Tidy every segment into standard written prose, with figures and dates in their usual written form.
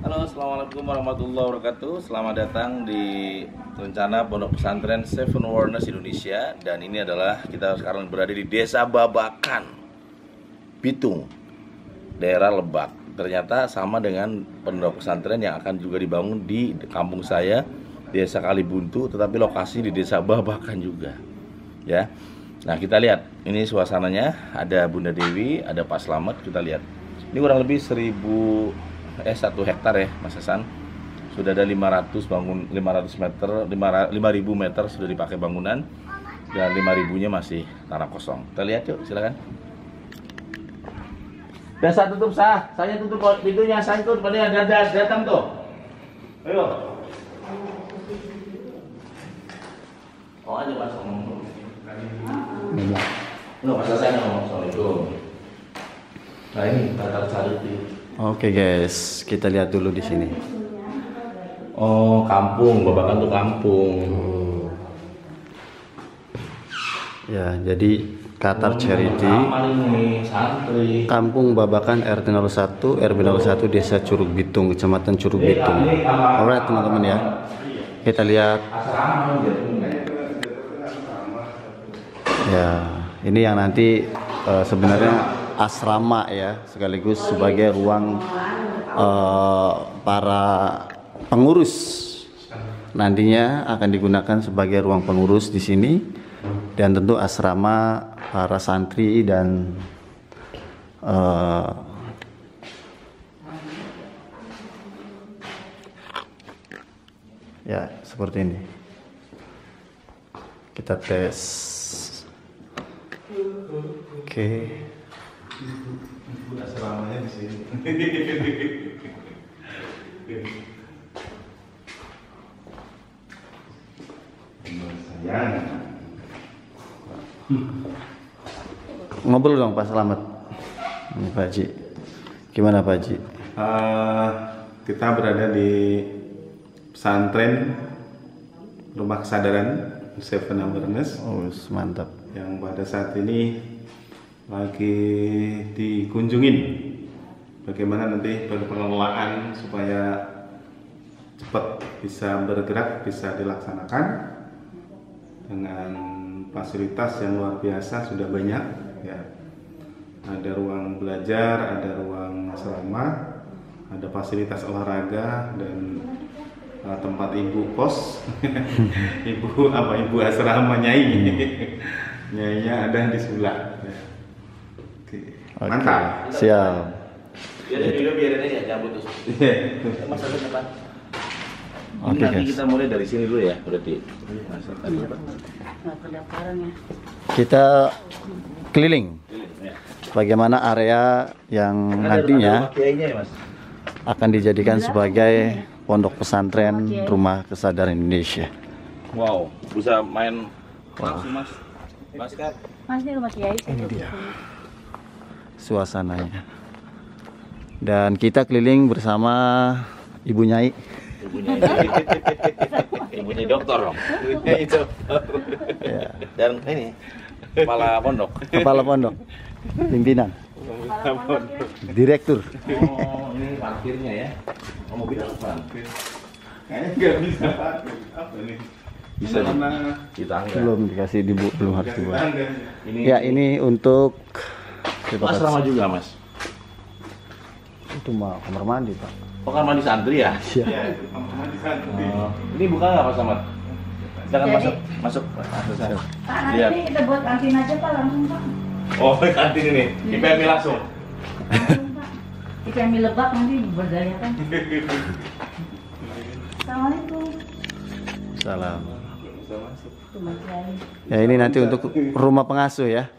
Halo, assalamualaikum warahmatullahi wabarakatuh. Selamat datang di rencana Pondok Pesantren Seven Wonders Indonesia. Dan ini adalah kita sekarang berada di Desa Babakan, Bitung, daerah Lebak. Ternyata sama dengan pondok pesantren yang akan juga dibangun di kampung saya, Desa Kalibuntu, tetapi lokasi di Desa Babakan juga. Ya. Nah, kita lihat ini suasananya. Ada Bunda Dewi, ada Pak Slamet. Kita lihat. Ini kurang lebih 1 hektar ya, Mas Hasan. Sudah ada 500 meter, 5.000 meter sudah dipakai bangunan, dan 5.000-nya masih tanah kosong. Kita lihat yuk, silakan. Dan saya tutup saya tutup pintunya, saya tutup, pada datang tuh. Ayo. Oh aja Mas ngomong. Nggak, masa saya ngomong soal itu. Nah ini Qatar Charity. Oke guys, kita lihat dulu di sini. Oh, kampung, Babakan tuh kampung. Ya, jadi Qatar Charity, Kampung Babakan RT 01, RW 01, Desa Curug Bitung, Kecamatan Curug Bitung. Alright teman-teman ya. Kita lihat. Ya, ini yang nanti sebenarnya asrama ya, sekaligus sebagai ruang para pengurus. Nantinya akan digunakan sebagai ruang pengurus di sini, dan tentu asrama para santri dan ya seperti ini. Kita tes. Oke. Asramanya di sini. Sayang. Ngobrol dong Pak Slamet. Ini Pak Haji. Gimana Pak Haji? Kita berada di pesantren Rumah Kesadaran Seven Wonders. Oh, mantap. Yang pada saat ini lagi dikunjungin bagaimana nanti pengelolaan supaya cepat bisa bergerak, bisa dilaksanakan dengan fasilitas yang luar biasa, sudah banyak ya. Ada ruang belajar, ada ruang asrama, ada fasilitas olahraga, dan tempat ibu kos ibu asrama nyainya ada di sebelah ya. Oke. Mantap. Siap. Biarin aja, jangan putus. Mas ada depan. Oke, Nanti guys. kita mulai dari sini dulu ya, berarti. Kita keliling bagaimana area yang nantinya akan dijadikan sebagai pondok pesantren Rumah Kesadaran Indonesia. Wow, bisa main langsung Mas. Basket. Mas, ini rumah Kiai. Ini dia suasananya. Dan kita keliling bersama Ibu Nyai. Ibunya dokter dong. Itu. Ya. Dan ini kepala pondok. Kepala pondok, pimpinan, direktur. Oh, ini parkirnya ya. Oh, mobil apa? Kayaknya nggak bisa parkir. Apa nih? Bisa di tangga. Belum dikasih belum harus dibuat. Ini Ya, ini untuk asrama juga, Mas. Itu mah kamar mandi, Pak. Oh, kan mandi santri ya? Iya. Ya, itu kamar di sana. Ini buka nggak Pak Samad? Silakan Jadi- masuk. Pak, nanti Lihat. ini kita buat kantin aja Pak, langsung Pak. Oh, kantin ini. IPMI langsung. Langsung Pak. Ikan mie Lebak nanti berdayakan. Assalamualaikum. Salam. Tuh Mas Kiai. Ya, ini nanti untuk rumah pengasuh ya.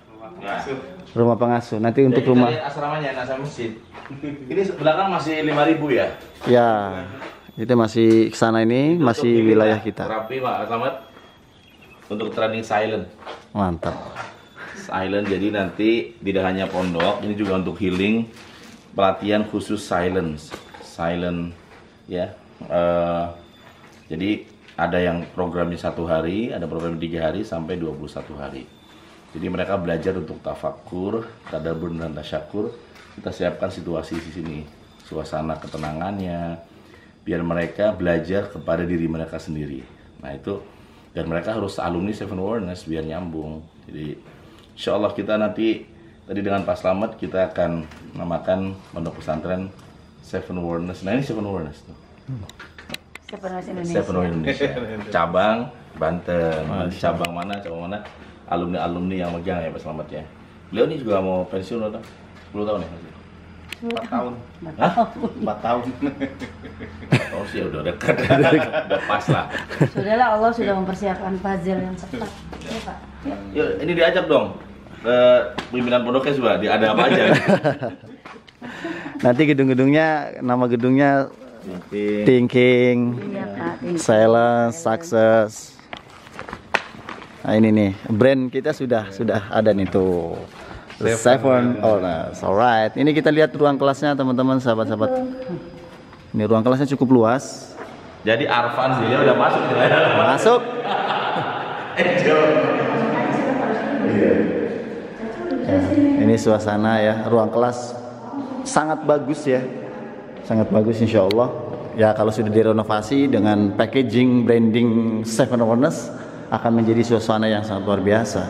Rumah pengasuh. Nanti untuk Jadi kita rumah. lihat asramanya, nasa masjid. Ini belakang masih 5.000 ya? Ya, itu masih kesana ini Itu masih untuk ini, wilayah Pak. kita. Terapi Pak Selamat. Untuk training silent. Mantap. Silent, jadi nanti tidak hanya pondok, ini juga untuk healing, pelatihan khusus silent ya. Jadi ada yang programnya 1 hari, ada program 3 hari sampai 21 hari. Jadi mereka belajar untuk tafakur, tadabbur dan tasyakur. Kita siapkan situasi di sini, suasana ketenangannya, biar mereka belajar kepada diri mereka sendiri. Nah itu, dan mereka harus alumni Seven Awareness biar nyambung. Jadi insya Allah kita nanti, tadi dengan Pak Slamet kita akan namakan pondok pesantren Seven Awareness. Nah ini Seven Awareness tuh. Seven Indonesia. Seven Indonesia. Cabang Banten. Nanti cabang mana, alumni yang megang ya Pak Slamet ya. Beliau ini juga mau pensiun udah 10 tahun ya? 4 tahun. Hah? 4 tahun. Oh sih udah dekat. Udah pas lah. Sudahlah, Allah sudah mempersiapkan puzzle yang tepat. Ya, Pak. Ya. Yuk, ini diajak dong ke pimpinan pondoknya juga. Ada apa aja? Nanti gedung-gedungnya, nama gedungnya Thinking, Iya, Pak. Silence, Success. Nah ini nih, brand kita sudah ada nih tuh. Seven Awareness. Alright. Ini kita lihat ruang kelasnya teman-teman, sahabat-sahabat. Ini ruang kelasnya cukup luas. Jadi Arfan dia udah masuk ya. Masuk. Ya, ini suasana ya, ruang kelas sangat bagus ya, sangat bagus insya Allah. Ya kalau sudah direnovasi dengan packaging, branding Seven Awareness akan menjadi suasana yang sangat luar biasa,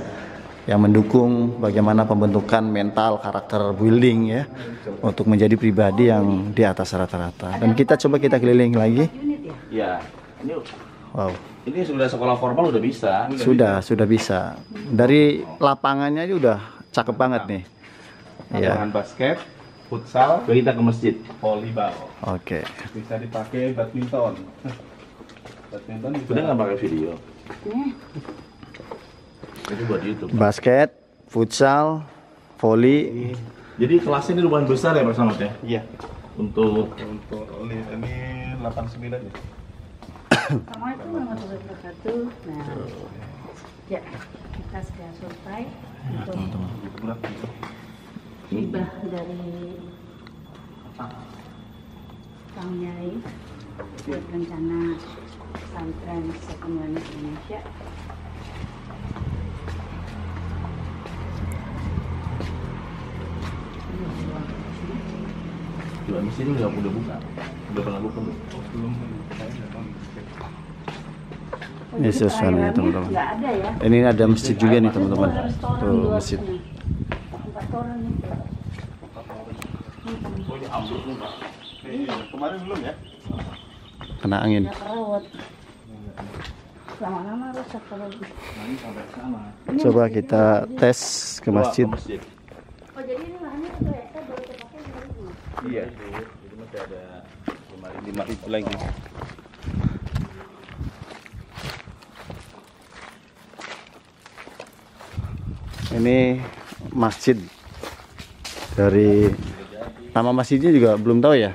yang mendukung bagaimana pembentukan mental, karakter building ya, untuk menjadi pribadi yang di atas rata-rata. Dan kita coba kita keliling lagi. Iya. Ini Wow. Ini sudah sekolah formal udah bisa. Sudah bisa. Dari lapangannya aja udah cakep banget nih. Iya. Lapangan basket, futsal, Kita ke masjid. volleyball. Oke. Bisa dipakai badminton. Badminton bisa. Udah nggak pakai video? Itu buat YouTube. Basket, futsal, volley. Jadi kelasnya ini lumayan besar ya Pak Slamet ya? Iya. Untuk Ini 89 ya. Assalamualaikum warahmatullahi wabarakatuh. Nah, ya kita sudah selesai untuk hibah dari Kang Yai buat rencana pesantren Seven Awareness Indonesia. jual di sini udah buka. Udah pernah buka belum? Belum. Saya nggak tahu. Ini suasananya teman-teman. Nggak ada ya. Ini ada masjid juga nih teman-teman. Tuh masjid. 4 orang nih. Oh ini ambruk nih Pak. Kemarin belum ya? Kena angin. Ya kerawat. Lama-lama rusak kalau Ini sampai sana. Coba kita tes ke masjid. Ke masjid. Oh jadi ini lahannya kayak saya baru terpakai 2000. Iya. Jadi masih ada 5.000 lagi. Ini masjid dari nama masjidnya juga belum tahu ya.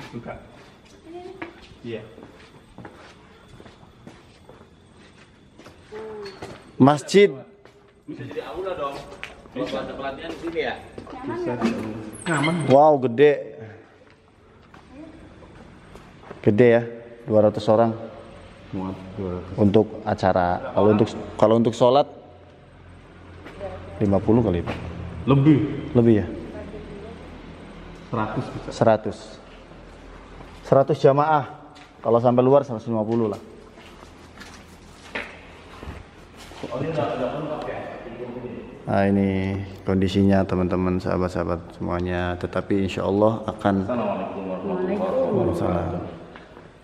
Buka. Iya. Masjid. Bisa jadi aula dong. Bisa ada pelatihan di sini ya? Wow, gede. Gede ya, 200 orang. Untuk acara. Kalau untuk sholat 50 kali Pak. Lebih ya? 100 bisa. 100 jamaah. Kalau sampai luar 150 lah. Nah ini kondisinya teman-teman, sahabat-sahabat semuanya. Tetapi insya Allah akan. Waalaikumsalam.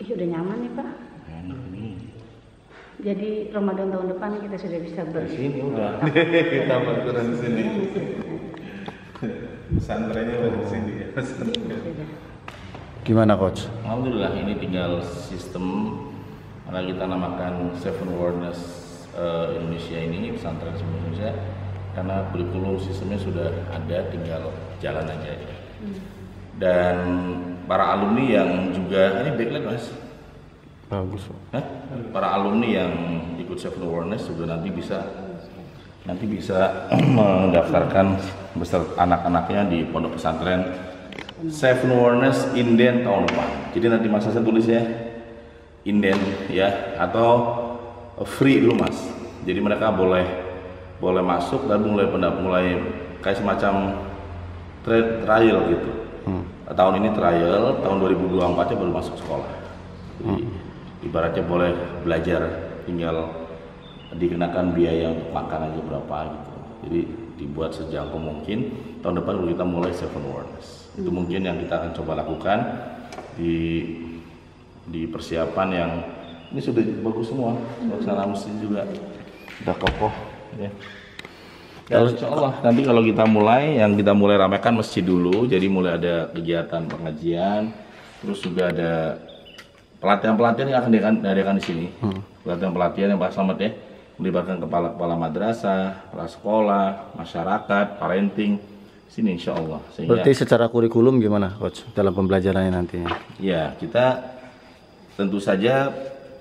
Ih udah nyaman nih Pak. Jadi Ramadan tahun depan kita sudah bisa Sini udah. Kita berkurang di sini. Pesantrennya baru di sini ya. Gimana coach? Alhamdulillah ini tinggal sistem karena kita namakan Seven Awareness Indonesia ini, pesantren Seven Indonesia, karena kurikulum sistemnya sudah ada, tinggal jalan aja. Dan para alumni yang juga ini backlight Mas. Bagus. Hah? Para alumni yang ikut Seven Awareness juga nanti bisa mendaftarkan beserta anak-anaknya di pondok pesantren Seven Awareness Inden tahun depan. Jadi nanti Mas Hasan tulisnya Inden ya, atau free dulu Mas. Jadi mereka boleh masuk dan mulai kayak semacam trial gitu. Tahun ini trial, tahun 2024 baru masuk sekolah. Jadi ibaratnya boleh belajar, tinggal dikenakan biaya untuk makan aja berapa gitu. Jadi dibuat sejangkau mungkin. Tahun depan baru kita mulai Seven Wonders. Itu mungkin yang kita akan coba lakukan di persiapan yang ini sudah bagus semua. Suasana masjid juga udah kokoh ya. Kalau insya Allah nanti kalau kita mulai ramekan masjid dulu, jadi mulai ada kegiatan pengajian, terus juga ada pelatihan yang akan diadakan di sini. Pelatihan yang Pak Slamet ya, melibatkan kepala madrasah, kepala sekolah, masyarakat, parenting, sini insya Allah. Berarti secara kurikulum gimana Coach dalam pembelajarannya nantinya? Ya, kita tentu saja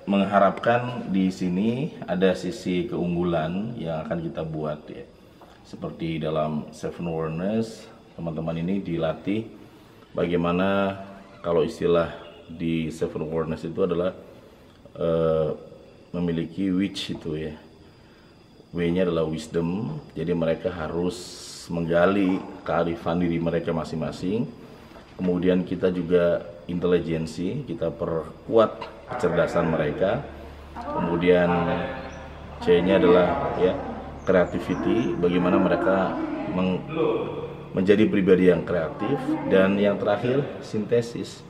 mengharapkan di sini ada sisi keunggulan yang akan kita buat ya. Seperti dalam Seven Wonders, teman-teman ini dilatih bagaimana kalau istilah di Seven Wonders itu adalah memiliki witch itu ya. W-nya adalah wisdom, jadi mereka harus menggali kearifan diri mereka masing-masing. Kemudian kita juga intelijensi, kita perkuat kecerdasan mereka. Kemudian C-nya adalah ya creativity, bagaimana mereka menjadi pribadi yang kreatif. Dan yang terakhir sintesis.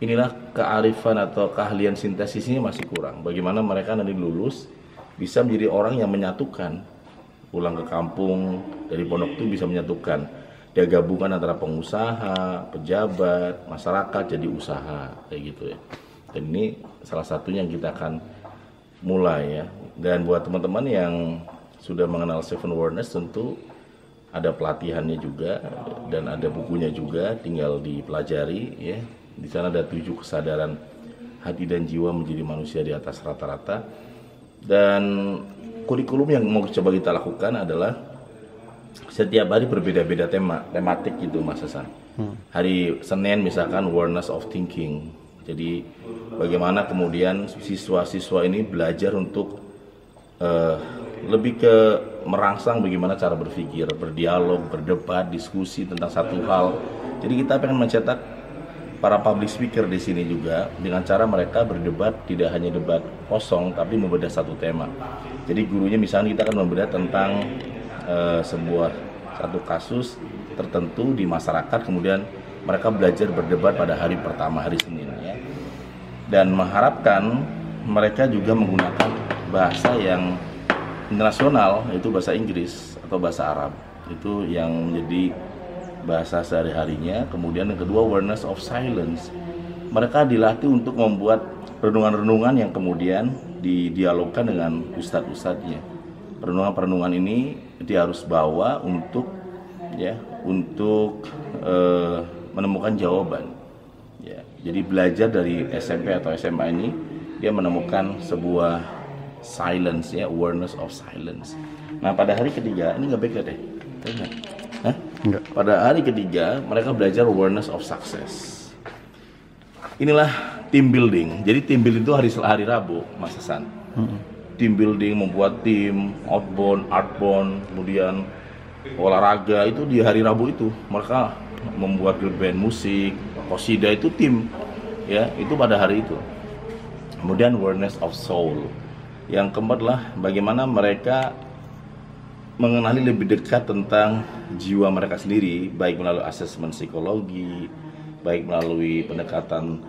Inilah kearifan atau keahlian sintesis ini masih kurang. Bagaimana mereka nanti lulus bisa menjadi orang yang menyatukan, pulang ke kampung dari pondok itu bisa menyatukan. Dia gabungan antara pengusaha, pejabat, masyarakat jadi usaha kayak gitu ya. Dan ini salah satunya yang kita akan mulai ya. Dan buat teman-teman yang sudah mengenal Seven Wonders tentu ada pelatihannya juga dan ada bukunya juga, tinggal dipelajari ya. Di sana ada 7 kesadaran hati dan jiwa menjadi manusia di atas rata-rata. Dan kurikulum yang mau coba kita lakukan adalah setiap hari berbeda-beda tematik gitu Mas Hasan. Hari Senin misalkan awareness of thinking. Jadi bagaimana kemudian siswa-siswa ini belajar untuk lebih ke merangsang bagaimana cara berpikir, berdialog, berdebat, diskusi tentang satu hal. Jadi kita pengen mencetak para public speaker di sini juga dengan cara mereka berdebat, tidak hanya debat kosong tapi membedah satu tema. Jadi gurunya misalnya kita akan membedah tentang satu kasus tertentu di masyarakat, kemudian mereka belajar berdebat pada hari pertama, hari Senin ya. Dan mengharapkan mereka juga menggunakan bahasa yang internasional, yaitu bahasa Inggris atau bahasa Arab. Itu yang menjadi bahasa sehari-harinya. Kemudian yang kedua, awareness of silence. Mereka dilatih untuk membuat renungan-renungan yang kemudian didialogkan dengan ustadz-ustadznya. Renungan-renungan ini dia harus bawa untuk menemukan jawaban. Ya, jadi belajar dari SMP atau SMA ini dia menemukan sebuah silence ya, awareness of silence. Nah pada hari ketiga ini nggak baik deh, Enggak. Pada hari ketiga mereka belajar awareness of success. Inilah team building. Jadi team building itu hari Rabu, Mas Hasan. Team building, membuat tim, outbound, outbound, kemudian olahraga itu di hari Rabu itu. Mereka membuat girl band musik, qasidah itu tim, ya itu pada hari itu. Kemudian awareness of soul. Yang keempat adalah bagaimana mereka mengenali lebih dekat tentang jiwa mereka sendiri, baik melalui asesmen psikologi, baik melalui pendekatan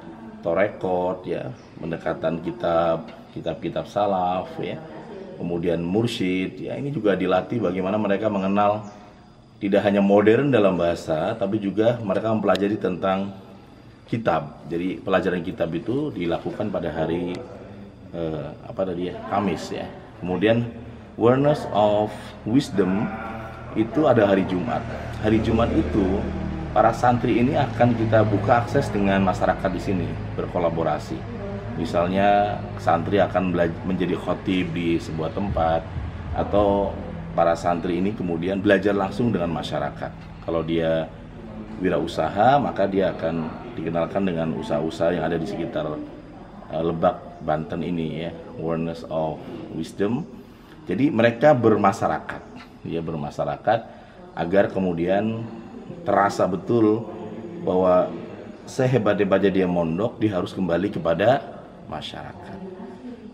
torekot, ya, pendekatan kitab-kitab salaf, ya, kemudian mursyid, ya, ini juga dilatih bagaimana mereka mengenal tidak hanya modern dalam bahasa, tapi juga mereka mempelajari tentang kitab. Jadi pelajaran kitab itu dilakukan pada hari Kamis, ya. Kemudian awareness of wisdom itu ada hari Jumat. Hari Jumat itu para santri ini akan kita buka akses dengan masyarakat di sini, berkolaborasi. Misalnya santri akan menjadi khotib di sebuah tempat, atau para santri ini kemudian belajar langsung dengan masyarakat. Kalau dia wirausaha, maka dia akan dikenalkan dengan usaha-usaha yang ada di sekitar Lebak, Banten ini, ya, awareness of wisdom. Jadi mereka bermasyarakat, ya bermasyarakat agar kemudian terasa betul bahwa sehebat-hebatnya dia mondok, dia harus kembali kepada masyarakat.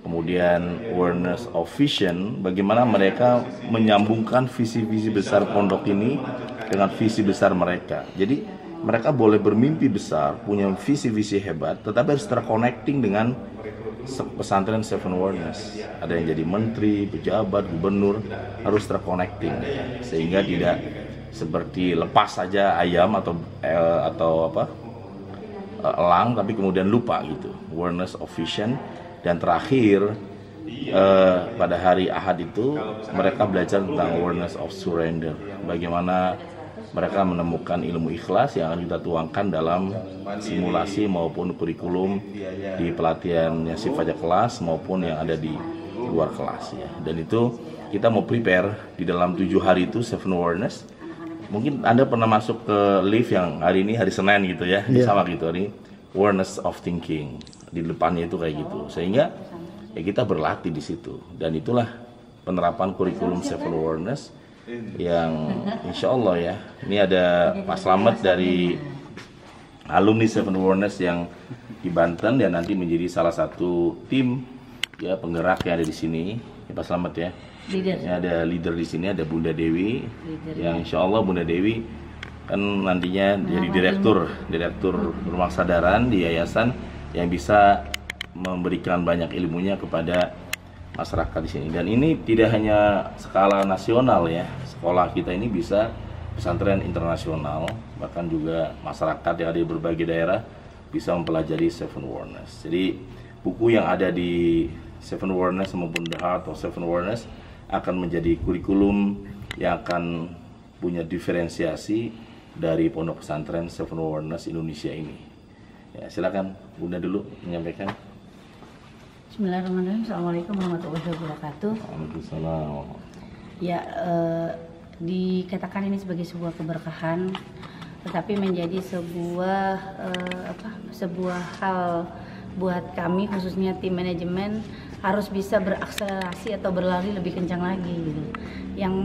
Kemudian awareness of vision, bagaimana mereka menyambungkan visi-visi besar pondok ini dengan visi besar mereka. Jadi mereka boleh bermimpi besar, punya visi-visi hebat, tetapi harus terconnecting dengan pesantren Seven Awareness. Ada yang jadi menteri, pejabat, gubernur, harus terconnecting sehingga tidak seperti lepas saja ayam atau elang, tapi kemudian lupa gitu. Awareness of vision. Dan terakhir pada hari Ahad itu mereka belajar tentang awareness of surrender. Bagaimana mereka menemukan ilmu ikhlas yang akan kita tuangkan dalam simulasi maupun kurikulum di pelatihan yang sifatnya kelas maupun yang ada di luar kelas ya. Dan itu kita mau prepare di dalam 7 hari itu Seven Awareness. Mungkin Anda pernah masuk ke lift yang hari ini hari Senin gitu ya, sama gitu, ini awareness of thinking di depannya itu kayak gitu, sehingga ya kita berlatih di situ. Dan itulah penerapan kurikulum Seven Awareness yang insya Allah ya, ini ada Pak Slamet dari alumni Seven Awareness yang di Banten dan nanti menjadi salah satu tim ya penggerak yang ada di sini ya, Pak Slamet ya. Leader. Ini ada leader di sini, ada Bunda Dewi, yang insya Allah Bunda Dewi kan nantinya jadi direktur rumah kesadaran di yayasan yang bisa memberikan banyak ilmunya kepada masyarakat di sini. Dan ini tidak hanya skala nasional ya, sekolah kita ini bisa pesantren internasional, bahkan juga masyarakat yang ada di berbagai daerah bisa mempelajari Seven Awareness. Jadi buku yang ada di Seven Awareness maupun The Heart of Seven Awareness akan menjadi kurikulum yang akan punya diferensiasi dari pondok pesantren Seven Awareness Indonesia ini. Ya, silakan Bunda dulu menyampaikan. Bismillahirrahmanirrahim. Assalamualaikum warahmatullahi wabarakatuh. Waalaikumsalam. Ya, dikatakan ini sebagai sebuah keberkahan, tetapi menjadi sebuah hal buat kami khususnya tim manajemen harus bisa berakselerasi atau berlari lebih kencang lagi gitu. Yang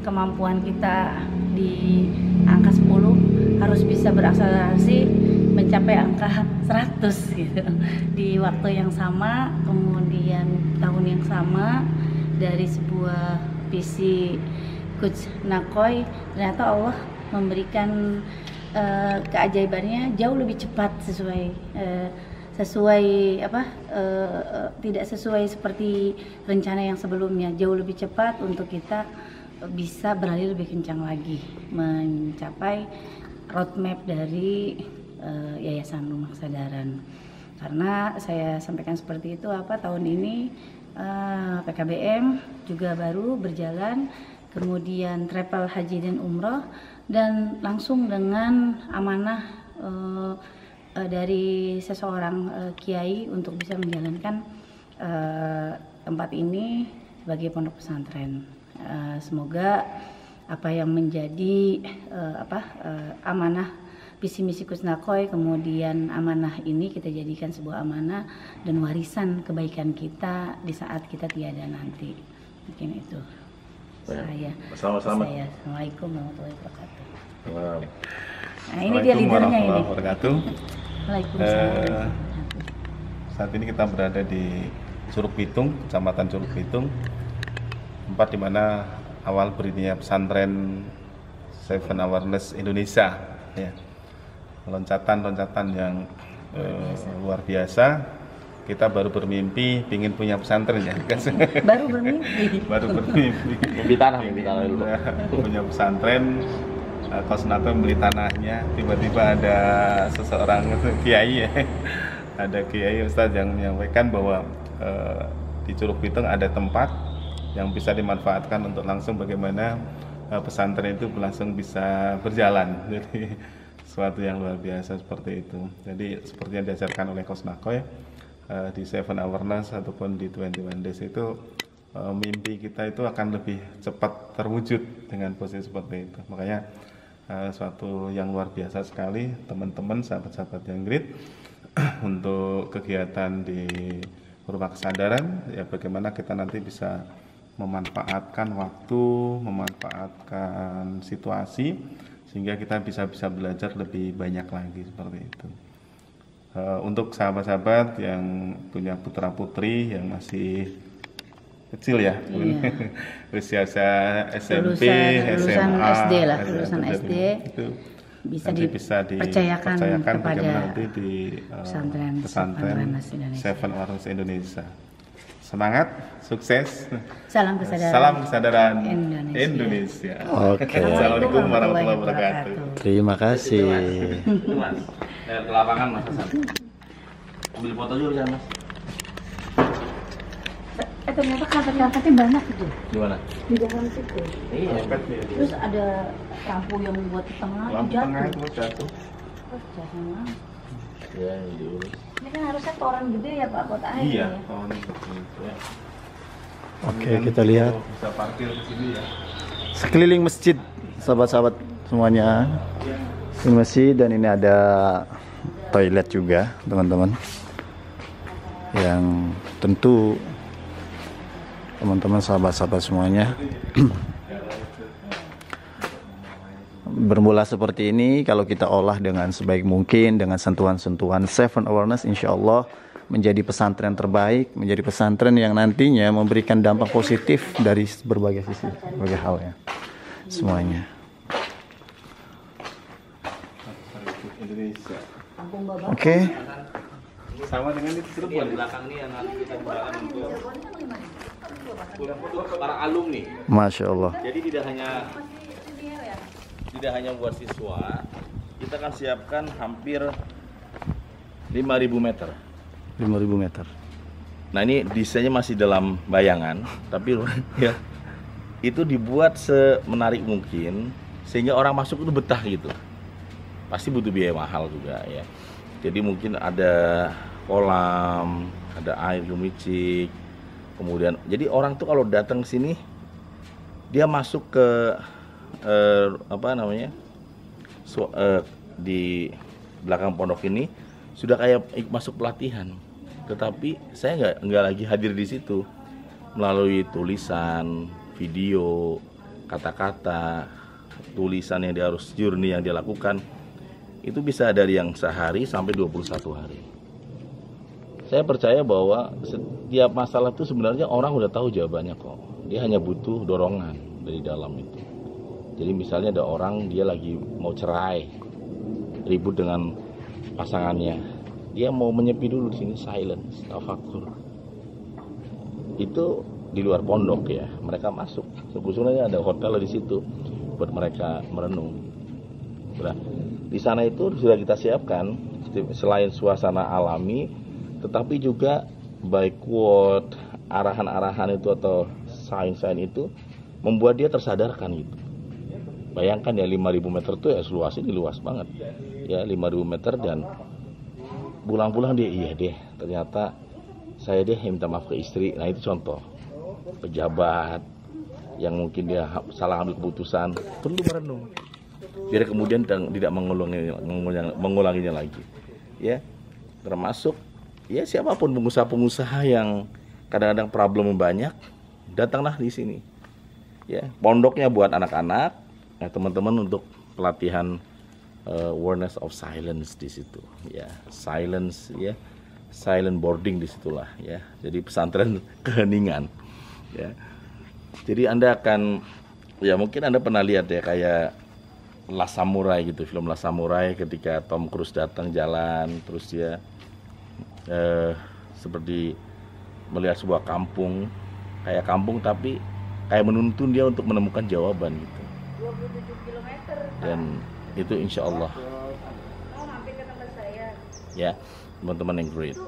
kemampuan kita di angka 10 harus bisa berakselerasi mencapai angka 100 gitu. Di waktu yang sama, kemudian tahun yang sama, dari sebuah visi Coach Nakoy, ternyata Allah memberikan keajaibannya jauh lebih cepat tidak sesuai seperti rencana yang sebelumnya, jauh lebih cepat untuk kita bisa berlari lebih kencang lagi mencapai roadmap dari Yayasan Rumah Kesadaran. Karena saya sampaikan seperti itu, tahun ini PKBM juga baru berjalan, kemudian travel haji dan umroh, dan langsung dengan amanah dari seseorang kiai untuk bisa menjalankan tempat ini sebagai pondok pesantren. Semoga apa yang menjadi amanah visi misi Coach Nakoy, kemudian amanah ini kita jadikan sebuah amanah dan warisan kebaikan kita di saat kita tiada nanti. Mungkin itu. Assalamualaikum warahmatullahi wabarakatuh. Nah, ini dia leadernya ini. Waalaikumsalam. Saat ini kita berada di Curug Pitung, Kecamatan Curug Pitung, tempat di mana awal berdirinya pesantren Seven Awareness Indonesia. Ya. Loncatan yang luar biasa. Kita baru bermimpi ingin punya pesantren ya. Baru bermimpi. Beli tanah dulu. Punya pesantren. Coach Nakoy beli tanahnya, tiba-tiba ada seseorang kiai ya, ada kiai ustadz yang menyampaikan bahwa di Curug Pitung ada tempat yang bisa dimanfaatkan untuk langsung bagaimana pesantren itu langsung bisa berjalan. Jadi sesuatu yang luar biasa seperti itu. Jadi seperti yang diajarkan oleh Coach Nakoy di Seven Awareness ataupun di 21 Days itu, mimpi kita itu akan lebih cepat terwujud dengan posisi seperti itu. Makanya suatu yang luar biasa sekali teman-teman, sahabat-sahabat yang great untuk kegiatan di Rumah Kesadaran ya, bagaimana kita nanti bisa memanfaatkan waktu, memanfaatkan situasi, sehingga kita bisa belajar lebih banyak lagi seperti itu. Untuk sahabat-sahabat yang punya putra-putri yang masih kecil ya, usia SMP, lulusan SMA, SD lah, lulusan SD itu bisa dipercayakan kepada bagaimana nanti di pesantren Seven Awareness Indonesia. Semangat, sukses. Salam kesadaran. Salam kesadaran Indonesia. Oke. Assalamualaikum warahmatullahi wabarakatuh. Terima kasih. Itu Mas, ke lapangan Mas Hasan. Ambil foto dulu ya Mas. Ternyata karpet-karpetnya banyak itu Di mana? di dalam situ. Iya. Terus ada lampu yang buat di tengah Lampu tengah jatuh. itu jatuh. Oh, jangan. Ya, ini diurus. Ini kan harusnya toren gede ya Pak, kota air Iya. ya. Oh, ini betul ya. Oke, kita lihat Bisa parkir di sini ya. sekeliling masjid, sahabat-sahabat semuanya. Ini masjid dan ini ada toilet juga, teman-teman. Yang tentu teman-teman sahabat-sahabat semuanya bermula seperti ini, kalau kita olah dengan sebaik mungkin dengan sentuhan-sentuhan Seven Awareness, insya Allah menjadi pesantren terbaik, menjadi pesantren yang nantinya memberikan dampak positif dari berbagai sisi, berbagai hal ya, semuanya. Indonesia. Oke. Sama dengan itu Ini yang belakang nih yang nanti kita gunakan untuk para alumni. Masya Allah. Jadi tidak hanya buat siswa, kita akan siapkan hampir 5.000 meter. 5.000 meter. Nah ini desainnya masih dalam bayangan, tapi ya itu dibuat semenarik mungkin sehingga orang masuk itu betah gitu. Pasti butuh biaya mahal juga ya. Jadi mungkin ada kolam, ada air gemicik, kemudian jadi orang tuh kalau datang ke sini dia masuk ke di belakang pondok ini sudah kayak masuk pelatihan. Tetapi saya nggak lagi hadir di situ, melalui tulisan, video, kata-kata, tulisan yang dia harus journey yang dia lakukan itu bisa dari yang sehari sampai 21 hari. Saya percaya bahwa setiap masalah itu sebenarnya orang udah tahu jawabannya kok. Dia hanya butuh dorongan dari dalam itu. Jadi misalnya ada orang dia lagi mau cerai, ribut dengan pasangannya, dia mau menyepi dulu di sini, silence, tafakur. Itu di luar pondok ya, mereka masuk. Sebetulnya ada hotel di situ buat mereka merenung. Nah, di sana itu sudah kita siapkan selain suasana alami, tetapi juga baik quote, arahan-arahan itu atau sign-sign itu membuat dia tersadarkan gitu. Bayangkan ya 5.000 meter itu ya luas, ini luas banget ya, 5.000 meter, dan pulang-pulang dia iya deh ternyata saya deh yang minta maaf ke istri. Nah itu contoh pejabat yang mungkin dia salah ambil keputusan, perlu merenung biar kemudian tidak mengulanginya lagi ya. Termasuk ya siapapun pengusaha-pengusaha yang kadang-kadang problem banyak, datanglah di sini ya. Pondoknya buat anak-anak. Nah, teman-teman untuk pelatihan awareness of silence di situ ya, silence ya, silent boarding disitulah ya. Jadi pesantren keheningan ya. Jadi Anda akan ya mungkin Anda pernah lihat ya kayak Last Samurai gitu, film Last Samurai ketika Tom Cruise datang jalan terus dia seperti melihat sebuah kampung, kayak kampung tapi kayak menuntun dia untuk menemukan jawaban gitu. 27 km. Dan itu insya Allah Mampir ke tempat saya. ya teman-teman yang great.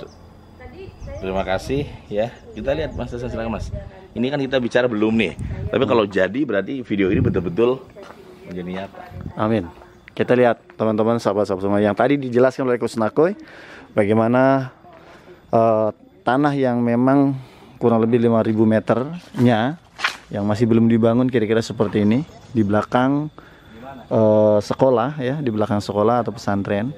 Terima kasih ya. Kita lihat Mas Hasan, silakan Mas. Ini kan kita bicara belum nih, tapi kalau jadi berarti video ini betul-betul menjadi nyata. Amin. Kita lihat teman-teman sahabat-sahabat semua yang tadi dijelaskan oleh Coach Nakoy bagaimana tanah yang memang kurang lebih 5.000 meternya yang masih belum dibangun kira-kira seperti ini di belakang sekolah ya, di belakang sekolah atau pesantren.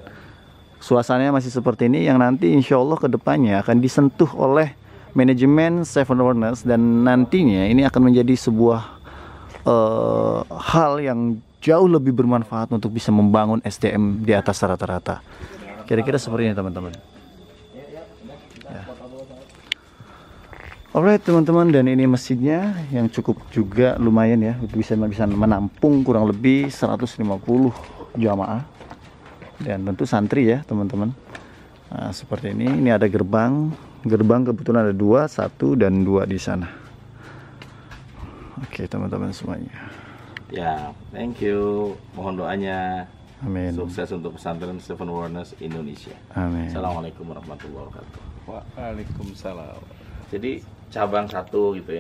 Suasananya masih seperti ini yang nanti insya Allah kedepannya akan disentuh oleh manajemen Seven Wonders, dan nantinya ini akan menjadi sebuah hal yang jauh lebih bermanfaat untuk bisa membangun SDM di atas rata-rata. Kira-kira seperti ini teman-teman. Ya. Alright teman-teman, dan ini masjidnya yang cukup juga lumayan ya, bisa menampung kurang lebih 150 jamaah dan tentu santri ya teman-teman. Nah, seperti ini ada gerbang kebetulan ada 2, 1 dan 2 di sana. Oke teman-teman semuanya. Ya, thank you. Mohon doanya. Amin. Sukses untuk pesantren Seven Wonders Indonesia. Amin. Assalamualaikum warahmatullahi wabarakatuh. Waalaikumsalam. Jadi cabang 1 gitu ya.